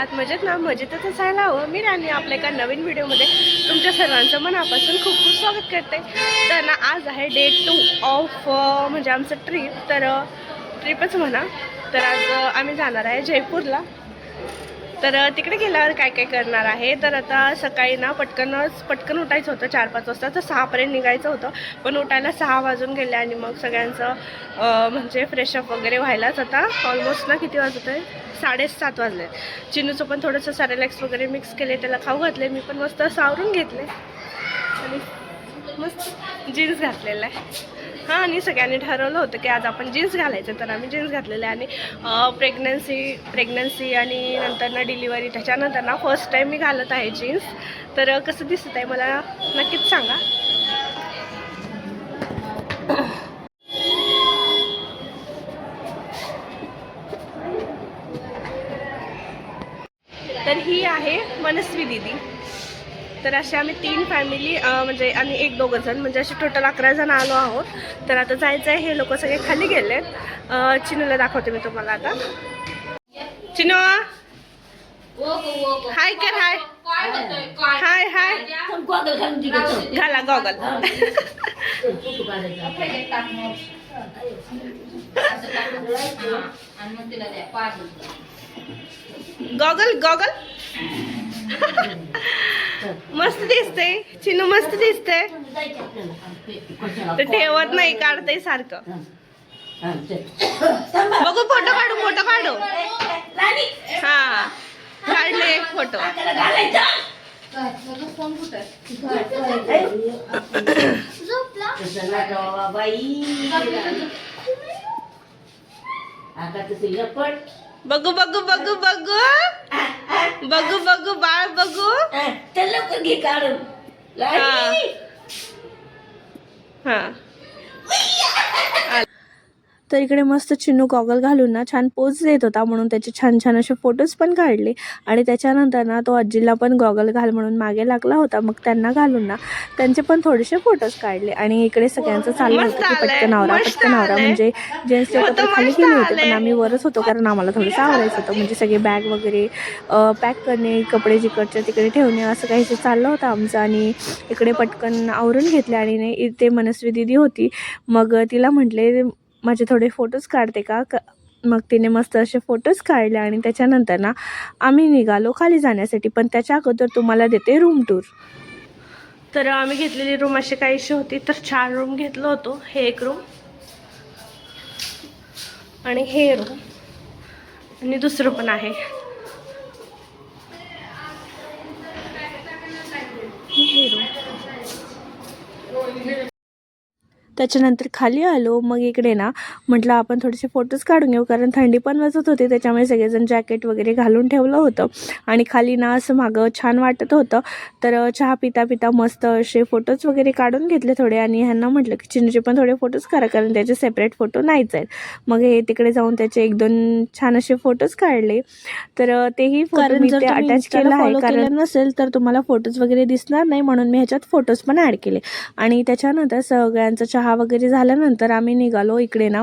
आहात? मजेत ना? मजेतच असायला हवं. मी राणी आपल्या एका नवीन व्हिडिओमध्ये तुमच्या सर्वांचं मनापासून खूप खूप स्वागत करते. तर ना आज आहे डे 2 ऑफ म्हणजे आमचं ट्रिप. तर ट्रिपच म्हणा. तर आज आम्ही जाणार आहे जयपूरला. तर तिकडे गेल्यावर काय काय करणार आहे. तर आता सकाळी ना पटकन उठायचं होतं 4-5 वाजता. तर 6पर्यंत निघायचं होतं, पण उठायला 6 वाजून गेले. आणि मग सगळ्यांचं म्हणजे फ्रेशअप वगैरे व्हायलाच आता ऑलमोस्ट ना किती वाजत आहे, 7:30 वाजले. चिनूचं पण थोडंसं सॅरेलॅक्स वगैरे मिक्स केले, त्याला खाऊ घातले. मी पण मस्त सावरून घेतले आणि मस्त जीन्स घातलेला आहे. हां, आणि सगळ्यांनी ठरवलं होतं की आज आपण जीन्स घालायचं. तर आम्ही जीन्स घातलेले. आणि प्रेग्नन्सी आणि नंतर ना डिलिव्हरी, त्याच्यानंतर ना फर्स्ट टाईम मी घालत आहे जीन्स. तर कसं दिसत आहे मला नक्कीच सांगा. तर ही आहे मनस्वी दिदी. तर असे आम्ही 3 फॅमिली म्हणजे आणि 1-2 जण म्हणजे असे टोटल 11 जण आलो आहोत. तर आता जायचं आहे. हे लोक सगळे खाली गेलेत. चिनूला दाखवते मी तुम्हाला आता. चिनू हाय कर. हाय हाय हाय. घाला गॉगल. Goggle goggle. मस्त दिसते चिनू, मस्त दिसते. ते ठेवत नाही, काढते सारखं. बघू फोटो काढू. हा काढले एक फोटो. बघू बाळ बघू. हा तर इकडे मस्त चिनू गॉगल घालून ना छान पोज देत होता, म्हणून त्याचे छान छान असे फोटोज पण काढले. आणि त्याच्यानंतर ना तो आजीला पण गॉगल घाल म्हणून मागे लागला होता. मग त्यांना घालून ना त्यांचे पण थोडेसे फोटोज काढले. आणि इकडे सगळ्यांचं चाललं होतं की पटकन आवरा म्हणजे जेंट्सचे कपडे खाली गेले होते, पण आम्ही वरच होतो कारण आम्हाला थोडंसं आवरायचं होतं. म्हणजे सगळे बॅग वगैरे पॅक करणे, कपडे जिकडच्या तिकडे ठेवणे, असं काहीसे चाललं होतं आमचं. आणि इकडे पटकन आवरून घेतले. आणि इथे मनस्वी दिदी होती. मग तिला म्हटले माझे थोडे फोटोज काढते का. मग तिने मस्त असे फोटोज काढले. आणि त्याच्यानंतर ना आम्ही निघालो खाली जाण्यासाठी. पण त्याच्या अगोदर तुम्हाला देते रूम टूर. तर आम्ही घेतलेली रूम अशी काहीशी होती. तर 4 रूम घेतलं होतो. हे एक रूम आणि हे रूम आणि दुसरं पण आहे. हे रूम. त्याच्यानंतर खाली आलो. मग इकडे ना म्हटलं आपण थोडेसे फोटोज काढून घेऊ, कारण थंडी पण वाजत होती. त्याच्यामुळे सगळेजण जॅकेट वगैरे घालून ठेवलं होतं. आणि खाली ना असं मागं छान वाटत होतं. तर चहा पिता मस्त असे फोटोज वगैरे काढून घेतले थोडे. आणि ह्यांना म्हटलं की चिनूचे पण थोडे फोटोज करा, कारण त्याचे सेपरेट फोटो नाहीच आहेत. मग हे तिकडे जाऊन त्याचे 1-2 छान असे फोटोज काढले. तर तेही फोटो मी ते अटॅच केलं आहे, कारण नसेल तर तुम्हाला फोटोज वगैरे दिसणार नाही, म्हणून मी ह्याच्यात फोटोज पण ॲड केले. आणि त्याच्यानंतर सगळ्यांचं चहा वगैरे झाल्यानंतर आम्ही निघालो इकडे ना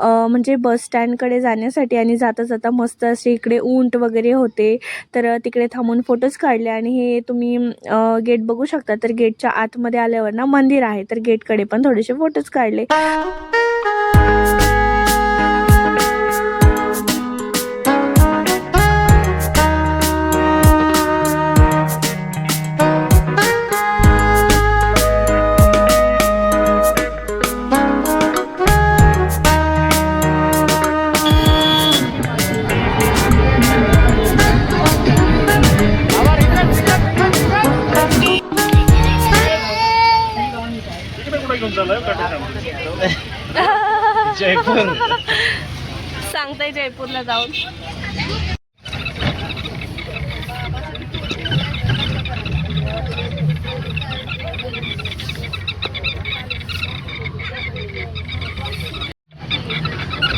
म्हणजे बस स्टँडकडे जाण्यासाठी. आणि जाता मस्त असे इकडे ऊंट वगैरे होते, तर तिकडे थांबून फोटोज काढले. आणि हे तुम्ही गेट बघू शकता. तर गेटच्या आतमध्ये आल्यावर ना मंदिर आहे, तर गेटकडे पण थोडेसे फोटोज काढले. जयपूर सांगताय जयपूरला जाऊन.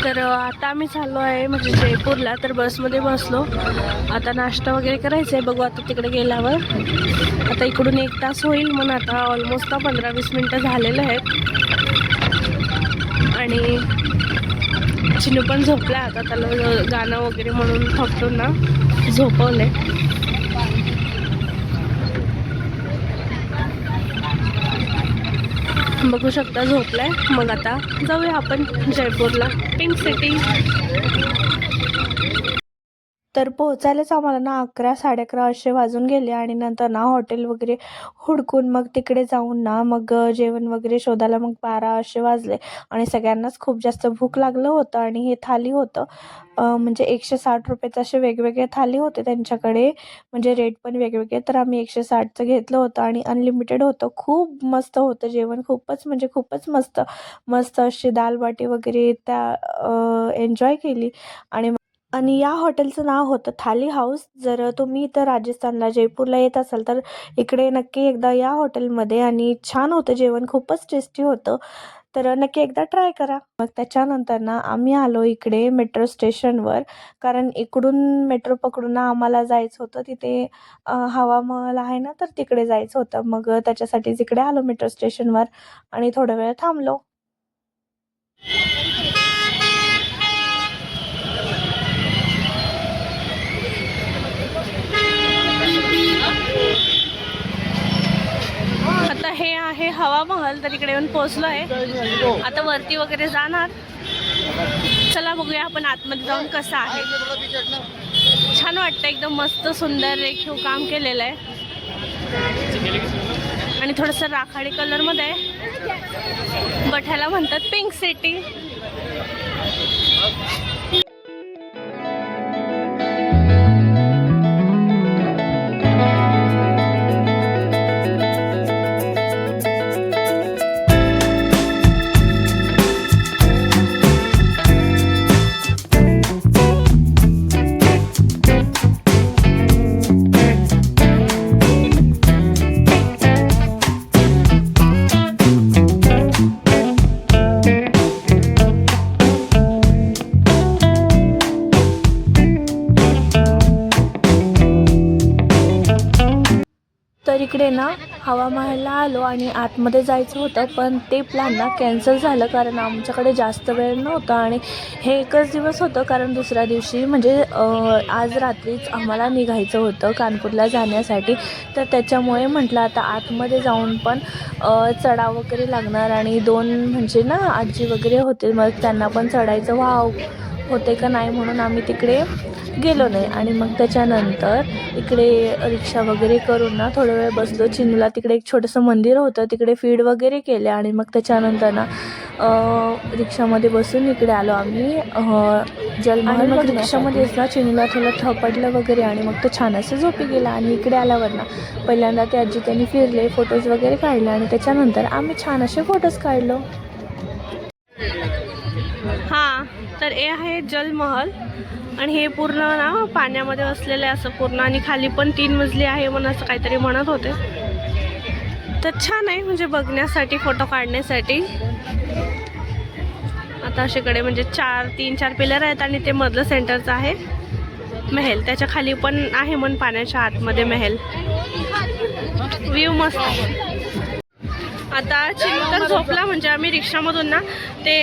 तर आता आम्ही चाललो आहे म्हणजे जयपूरला. तर बसमध्ये बसलो. आता नाश्ता वगैरे करायचा आहे, बघू आता तिकडे गेल्यावर. आता इकडून 1 तास होईल, म्हणून आता ऑलमोस्ट 15-20 मिनटं झालेलं आहेत. आणि चिनू पण झोपला आता, त्याला गाणं वगैरे म्हणून थपटून ना झोपवले. बघू शकता झोपलाय. मग आता जाऊया आपण जयपूरला, पिंक सिटी. तर पोहोचायलाच आम्हाला ना 11 11:30 असे वाजून गेले आणि नंतर ना हॉटेल वगैरे हुडकून मग तिकडे जाऊन ना मग जेवण वगैरे शोधायला मग 12 असे वाजले आणि सगळ्यांनाच खूप जास्त भूक लागलं होतं. आणि हे थाली होतं म्हणजे 160 रुपयाचं असे वेगवेगळे थाली होते त्यांच्याकडे, म्हणजे रेट पण वेगवेगळे. तर आम्ही 160चं घेतलं होतं आणि अनलिमिटेड होतं. खूप मस्त होतं जेवण, खूपच म्हणजे खूपच मस्त. मस्त अशी दाल बाटी वगैरे त्या एन्जॉय केली. आणि या हॉटेलचं नाव होतं थाली हाऊस. जर तुम्ही इथं राजस्थानला जयपूरला येत असाल तर इकडे नक्की एकदा या हॉटेलमध्ये. आणि छान होतं जेवण, खूपच टेस्टी होतं. तर नक्की एकदा ट्राय करा. मग त्याच्यानंतर ना आम्ही आलो इकडे मेट्रो स्टेशनवर, कारण इकडून मेट्रो पकडून ना आम्हाला जायचं होतं तिथे हवा महल आहे ना, तर तिकडे जायचं होतं. मग त्याच्यासाठीच इकडे आलो मेट्रो स्टेशनवर आणि थोडा वेळ थांबलो. आता हे आहे हवा महल, तर इकडे येऊन पोहोचलो आहे. आता वरती वगैरे जाणार. चला बघूया आपण आतमध्ये जाऊन कसं आहे. छान वाटतं, एकदम मस्त सुंदर रेखीव काम केलेलं आहे आणि थोडंसं राखाडी कलरमध्ये आहे. बठाला म्हणतात पिंक सिटी. तर इकडे ना हवा महलला आलो आणि आतमध्ये जायचं होतं, पण ते प्लॅन ना कॅन्सल झालं कारण आमच्याकडे जास्त वेळ नव्हता आणि हे एकच दिवस होतं. कारण दुसऱ्या दिवशी म्हणजे आज रात्रीच आम्हाला निघायचं होतं कानपूरला जाण्यासाठी. तर त्याच्यामुळे म्हटलं आता आतमध्ये जाऊन पण चढाव वगैरे लागणार आणि 2 म्हणजे ना आजी वगैरे होते, मग त्यांना पण चढायचं वाव होते का नाही म्हणून आम्ही तिकडे गेलो नाही. आणि मग त्याच्यानंतर इकडे रिक्षा वगैरे करून ना थोडा वेळ बसलो. चिनूला तिकडे एक छोटंसं मंदिर होतं, तिकडे फीड वगैरे केले आणि मग त्याच्यानंतर ना रिक्षामध्ये बसून इकडे आलो आम्ही जलमहल. मग रिक्षामध्येच ना चिनूला थोडं थपडलं वगैरे आणि मग तो छान असं झोपी गेला. आणि इकडे आल्यावर ना पहिल्यांदा ते आजी त्यांनी फिरले, फोटोज वगैरे काढले आणि त्याच्यानंतर आम्ही छान असे फोटोज काढलो. हां, तर हे आहे जलमहल आणि हे पूर्ण ना पाण्यामध्ये वसलेलं आहे असं पूर्ण, आणि खाली पण 3 मजली आहे म्हणून असं काहीतरी म्हणत होते. तर छान आहे म्हणजे बघण्यासाठी, फोटो काढण्यासाठी. आता अशाकडे म्हणजे 3-4 पिलर आहेत आणि ते मधलं सेंटरचं आहे महल. त्याच्या खाली पण आहे म्हणून पाण्याच्या आतमध्ये महल. व्ह्यू मस्त आहे. आता चिनू तर झोपला, म्हणजे आम्ही रिक्षामधून ना ते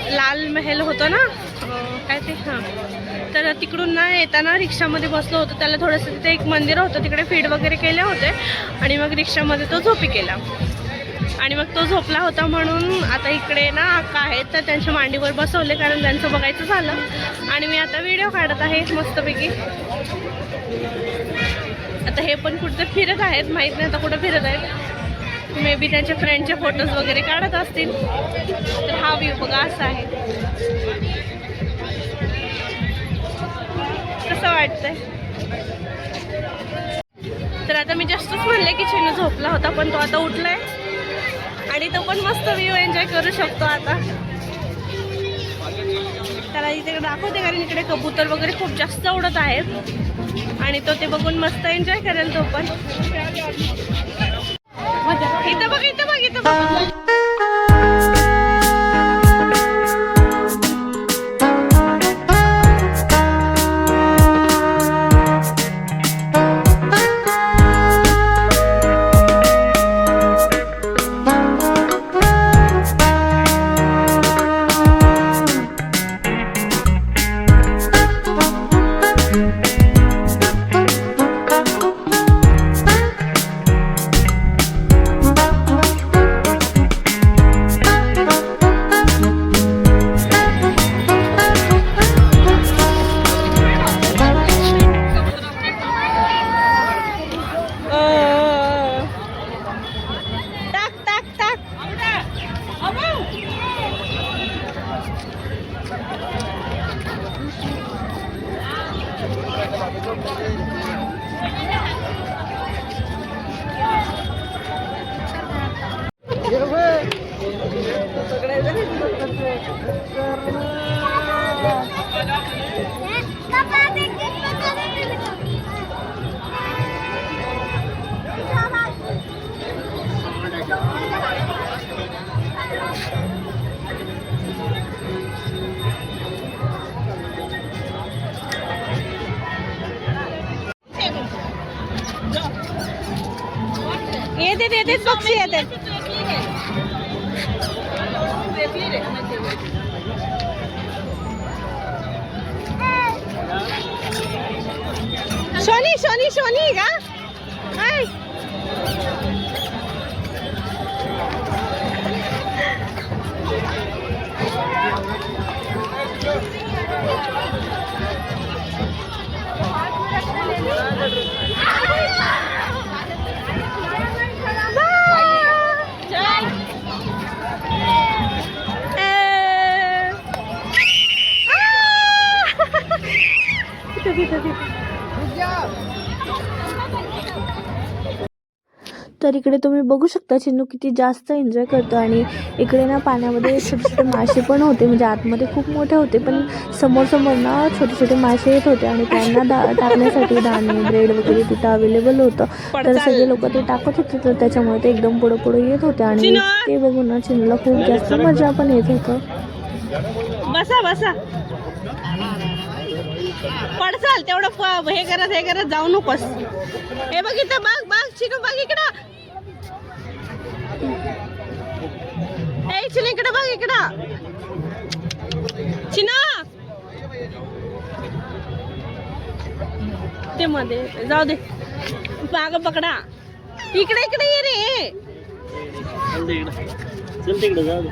लाल महल होतं ना काय ते, हां, तर तिकडून ना येताना रिक्षामध्ये बसलो होतो. त्याला थोडंसं तिथे एक मंदिर होतं, तिकडे फीड वगैरे केले होते आणि मग रिक्षामध्ये तो झोपी केला. आणि मग तो झोपला होता म्हणून आता इकडे ना अक्का आहेत, तर त्यांच्या मांडीवर बसवले कारण त्यांचं बघायचं झालं. आणि मी आता व्हिडिओ काढत आहे मस्तपैकी. आता हे पण कुठं फिरत आहेत, माहीत नाही आता कुठं फिरत आहेत. मे बी त्यांच्या फ्रेंडचे फोटोज वगैरे काढत असतील. तर हा व्ह्यू बघा असा आहे. कसं वाटतंय? तर आता मी जस्टच म्हणले की चिनू झोपला होता, पण तो आता उठलाय आणि तो पण मस्त व्ह्यू एन्जॉय करू शकतो आता. त्याला इथे दाखवते कारण इकडे कबूतर वगैरे खूप जास्त उडत आहेत आणि तो ते बघून मस्त एन्जॉय करेल तो पण. इथं बघ, इथं बघ, इथं बघ. येते पक्षी येते. शोनी का? हाय. तर इकडे तुम्ही बघू शकता चिन्नू किती जास्त एन्जॉय करतो. आणि इकडे ना पाण्यामध्ये छोटे छोटे मासे पण होते, म्हणजे आतमध्ये खूप मोठे होते पण समोर ना छोटे छोटे मासे येत होते आणि त्यांना टाकण्यासाठी दाणे ब्रेड वगैरे तिथं अवेलेबल होतं. तर सगळे लोक ते टाकत होते, तर त्याच्यामुळे ते एकदम पुढे येत होते आणि ते बघून ना चिन्नूला खूप जास्त मजा पण येत होतं. बसा पडचाल तेवढं हे करत जाऊ नकोस. हे बघ इथं बघ चिनू बघ इकडं. चिनू इकडं बघ इकडं. चिना ते मध्ये जाऊ दे. माग पकडा. इकडे ये रे. चल तिकडे जाऊ दे.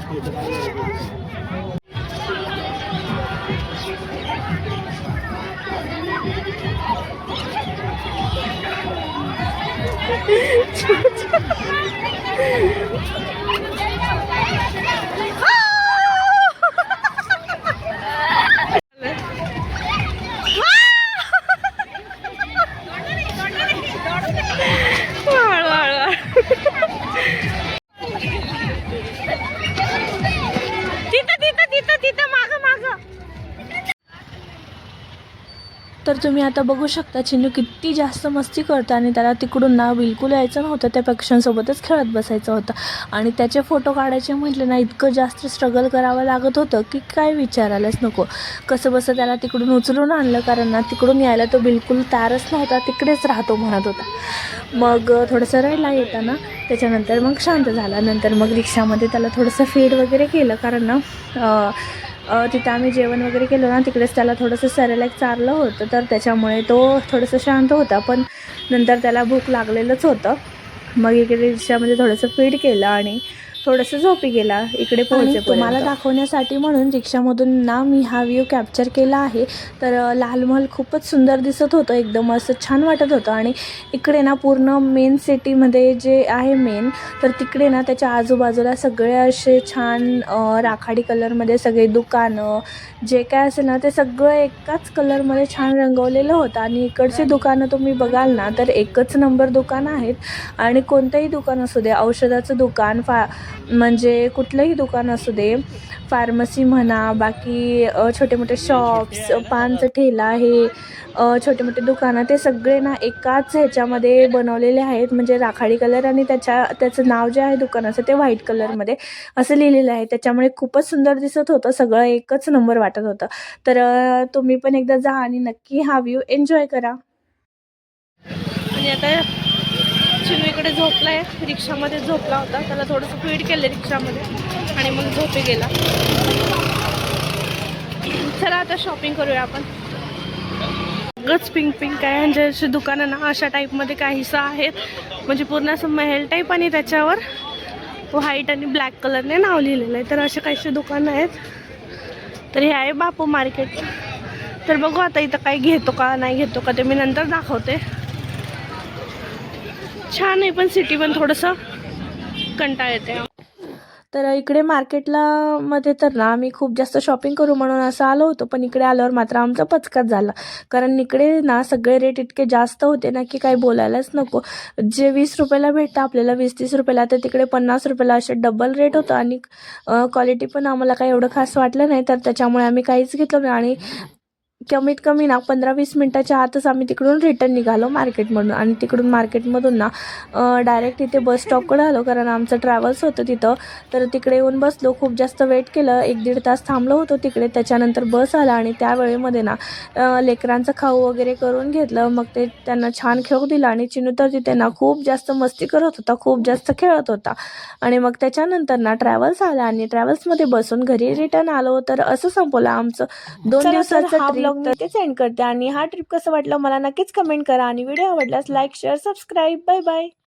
तिथं माग. तर तुम्ही आता बघू शकता चिन्नू किती जास्त मस्ती करतो आणि त्याला तिकडून ना बिलकुल यायचं नव्हतं. त्या पक्ष्यांसोबतच खेळत बसायचं होतं आणि त्याचे फोटो काढायचे म्हटले ना इतकं जास्त स्ट्रगल करावं लागत होतं की काय विचारायलाच नको. कसं त्याला तिकडून उचलून आणलं, कारण ना तिकडून यायला तो बिलकुल तयारच नव्हता, तिकडेच राहतो म्हणत होता. मग थोडंसं रडला येताना, त्याच्यानंतर मग शांत झाला. नंतर मग रिक्षामध्ये त्याला थोडंसं फीड वगैरे केलं, कारण ना तिथं आम्ही जेवण वगैरे केलं ना, तिकडेच त्याला थोडंसं सेरेलॅक चारलं होतं, तर त्याच्यामुळे तो थोडंसं शांत होता. पण नंतर त्याला भूक लागलेलंच होतं. मग इकडे रिक्षामध्ये थोडंसं फीड केलं आणि थोडंसं झोपी गेला इकडे पोहोचेपर्यंत. तुम्हाला दाखवण्यासाठी म्हणून रिक्षामधून ना मी हा व्ह्यू कॅप्चर केला आहे. तर लाल महल खूपच सुंदर दिसत होतं, एकदम असं छान वाटत होतं. आणि इकडे ना पूर्ण मेन सिटीमध्ये जे आहे मेन, तर तिकडे ना त्याच्या आजूबाजूला सगळे असे छान राखाडी कलरमध्ये सगळे दुकानं जे काय असेल ना ते सगळं एकाच कलरमध्ये छान रंगवलेलं होतं. आणि इकडचे दुकानं तुम्ही बघाल ना तर एकच नंबर दुकान आहेत. आणि कोणतंही दुकान असू दे, औषधाचं दुकान म्हणजे कुठलंही दुकान असू दे, फार्मसी म्हणा, बाकी छोटे मोठे शॉप्स, पानचं ठेला, हे छोटे मोठे दुकानं, ते सगळे ना एकाच ह्याच्यामध्ये बनवलेले आहेत. म्हणजे राखाडी कलर आणि त्याचं नाव जे आहे दुकानाचं ते व्हाईट कलरमध्ये असं लिहिलेलं आहे. त्याच्यामुळे खूपच सुंदर दिसत होतं, सगळं एकच नंबर वाटत होतं. तर तुम्ही पण एकदा जा आणि नक्की हा व्ह्यू एन्जॉय करा. आणि आता चिनू इकडे झोपलाय, रिक्षामध्ये झोपला होता. त्याला थोडंसं फीड केलं रिक्षामध्ये आणि मग झोपी गेला. चला आता शॉपिंग करूया आपण. सगळंच पिंक आहे, म्हणजे अशी दुकानं ना अशा टाईपमध्ये काहीसं आहेत, म्हणजे पूर्ण असं महल टाईप आणि त्याच्यावर व्हाईट आणि ब्लॅक कलरने नाव लिहिलेलं आहे. तर असे काहीशी दुकानं आहेत. तर हे आहे बापू मार्केट. तर बघू आता इथं काही घेतो का नाही घेतो का ते मी नंतर दाखवते. छान आहे पण सिटी पण थोडंसं कंटाळा येते. तर इकडे मार्केटला मध्ये तर ना आम्ही खूप जास्त शॉपिंग करू म्हणून असं आलो होतो, पण इकडे आल्यावर मात्र आमचा पचकाच झाला. कारण इकडे ना सगळे रेट इतके जास्त होते ना की काही बोलायलाच नको. जे 20 रुपयाला भेटतं आपल्याला 20-30 रुपयाला, तर तिकडे 50 रुपयाला असे डबल रेट होतं. आणि क्वालिटी पण आम्हाला काही एवढं खास वाटलं नाही, तर त्याच्यामुळे आम्ही काहीच घेतलं नाही. आणि कमीत कमी ना 15-20 मिनटाच्या आतच आम्ही तिकडून रिटर्न निघालो मार्केटमधून. आणि तिकडून मार्केटमधून ना डायरेक्ट तिथे बस स्टॉपकडे आलो, कारण आमचं ट्रॅव्हल्स होतं तिथं. तर तिकडे येऊन बसलो, खूप जास्त वेट केलं, 1-1.5 तास थांबलो होतो तिकडे. त्याच्यानंतर बस आला आणि त्या वेळेमध्ये ना लेकरांचं खाऊ वगैरे करून घेतलं. मग ते त्यांना छान खेळू दिलं आणि चिनू तर तिथे ना खूप जास्त मस्ती करत होता, खूप जास्त खेळत होता. आणि मग त्याच्यानंतर ना ट्रॅव्हल्स आला आणि ट्रॅव्हल्समध्ये बसून घरी रिटर्न आलो. तर असं संपवलं आमचं 2 दिवसाचा हा ब्लॉग मी इथेच एंड करते. आणि हा ट्रिप कसं वाटलं मला नक्कीच कमेंट करा आणि व्हिडिओ आवडल्यास like, share, subscribe. Bye bye.